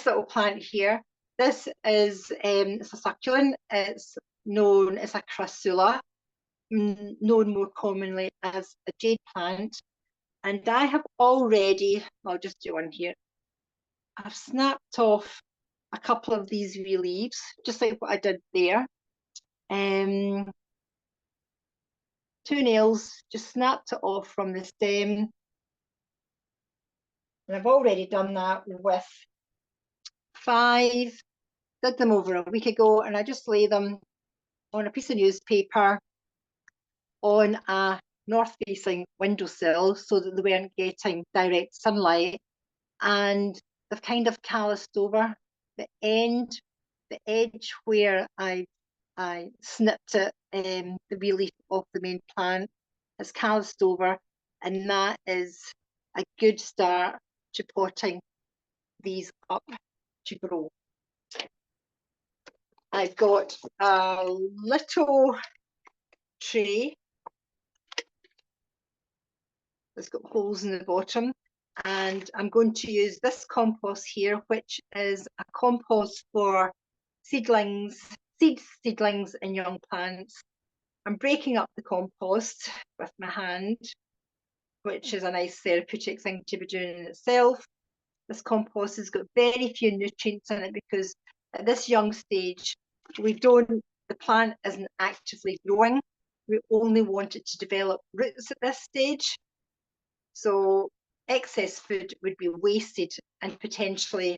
little plant here. This is it's a succulent. It's known as a crassula, known more commonly as a jade plant. And I have already, I'll just do one here. I've snapped off a couple of these wee leaves, just like what I did there. 2 nails, just snapped it off from the stem. And I've already done that with 5. Did them over a week ago, and I just lay them on a piece of newspaper on a north-facing windowsill so that they weren't getting direct sunlight, and they've kind of calloused over. The edge where I snipped it, the wee leaf off the main plant, has calloused over, and that is a good start to potting these up to grow. I've got a little tray that's got holes in the bottom, and I'm going to use this compost here, which is a compost for seedlings, seedlings and young plants. I'm breaking up the compost with my hand, which is a nice therapeutic thing to be doing in itself. This compost has got very few nutrients in it because at this young stage, the plant isn't actively growing. We only want it to develop roots at this stage. So excess food would be wasted and potentially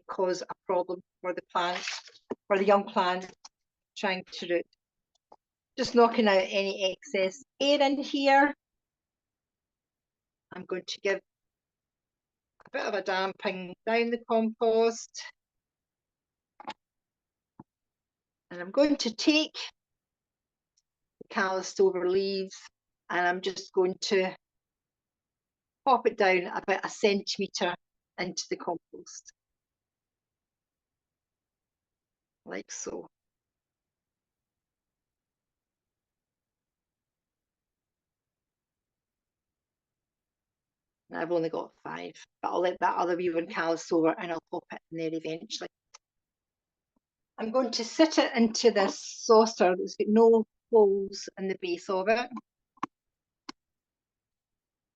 cause a problem for the plant, for the young plant trying to root. Just knocking out any excess air in here. I'm going to give a bit of a damping down the compost. And I'm going to take the calloused over leaves and I'm just going to pop it down about 1 centimetre into the compost. Like so. And I've only got 5, but I'll let that other wee one callus over and I'll pop it in there eventually. I'm going to sit it into this saucer that's got no holes in the base of it.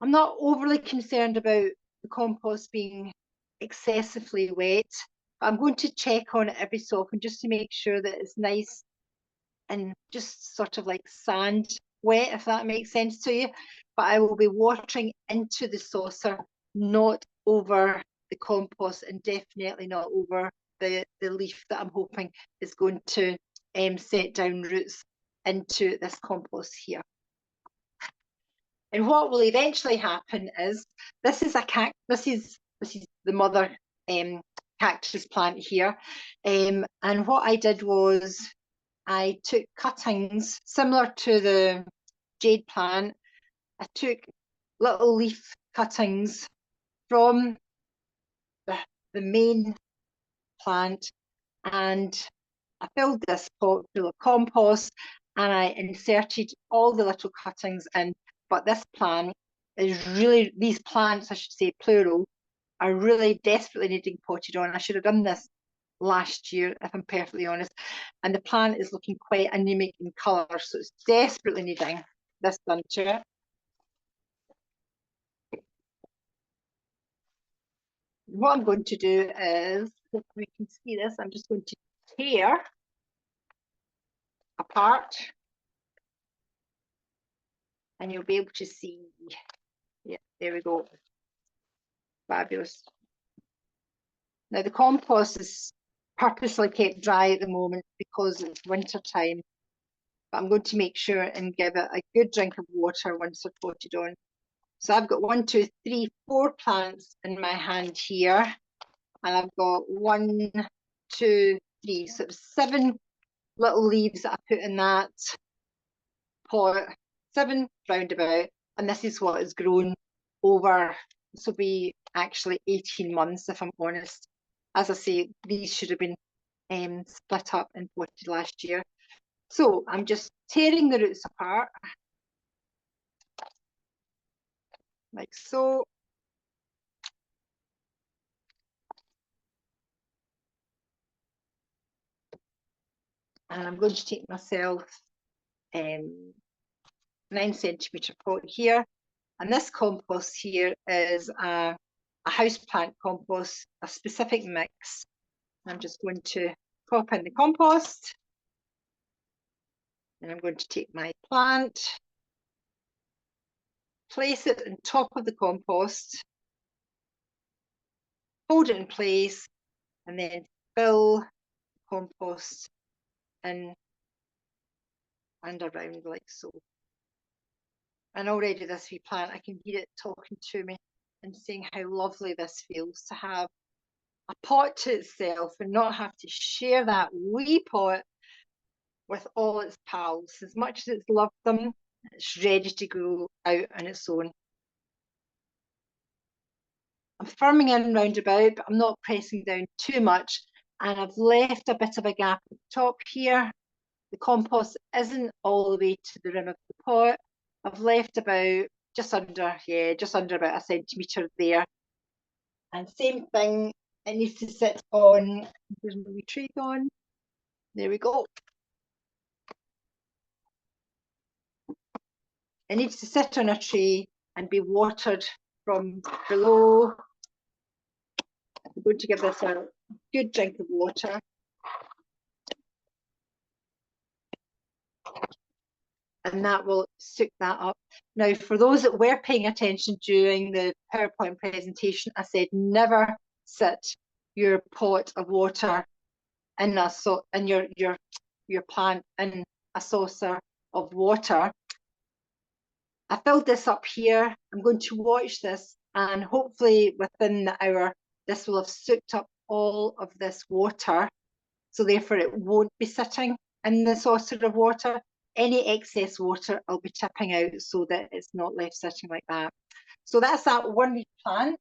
I'm not overly concerned about the compost being excessively wet. I'm going to check on it every so often just to make sure that it's nice and just sort of like sand wet, if that makes sense to you. But I will be watering into the saucer, not over the compost, and definitely not over the leaf that I'm hoping is going to set down roots into this compost here. And what will eventually happen is this is the mother cactus plant here, and what I did was I took cuttings similar to the jade plant. I took little leaf cuttings from the main plant and I filled this pot full of compost and I inserted all the little cuttings in. But this plant is really, these plants, I should say plural, are really desperately needing potted on. I should have done this last year, if I'm perfectly honest. And the plant is looking quite anemic in colour, so it's desperately needing this done to it. What I'm going to do is, if we can see this, I'm just going to tear apart and you'll be able to see. Yeah, there we go. Fabulous. Now the compost is purposely kept dry at the moment because it's winter time, but I'm going to make sure and give it a good drink of water once they're potted on. So I've got 1, 2, 3, 4 plants in my hand here, and I've got 1, 2, 3, so 7 little leaves that I put in that pot, 7 roundabout, and this is what has grown over, this will be actually 18 months if I'm honest. As I say, these should have been split up and potted last year. So I'm just tearing the roots apart, like so. And I'm going to take myself 9 centimetre pot here. And this compost here is a houseplant compost, a specific mix. I'm just going to pop in the compost. And I'm going to take my plant, place it on top of the compost, hold it in place, and then fill the compost in and around like so. And already this wee plant, I can hear it talking to me and saying how lovely this feels to have a pot to itself and not have to share that wee pot with all its pals. As much as it's loved them, it's ready to go out on its own. I'm firming in round about, but I'm not pressing down too much. And I've left a bit of a gap at the top here. The compost isn't all the way to the rim of the pot. I've left about just under about 1 centimetre there. And same thing, it needs to sit on, there's my wee tray on. There we go. It needs to sit on a tray and be watered from below. I'm going to give this a good drink of water. And that will soak that up. Now, for those that were paying attention during the PowerPoint presentation, I said never sit your pot of water in your plant in a saucer of water. I filled this up here. I'm going to watch this, and hopefully within the hour, this will have soaked up all of this water. So therefore it won't be sitting in the saucer of water. Any excess water I'll be tipping out so that it's not left sitting like that. So that's that one wee plant.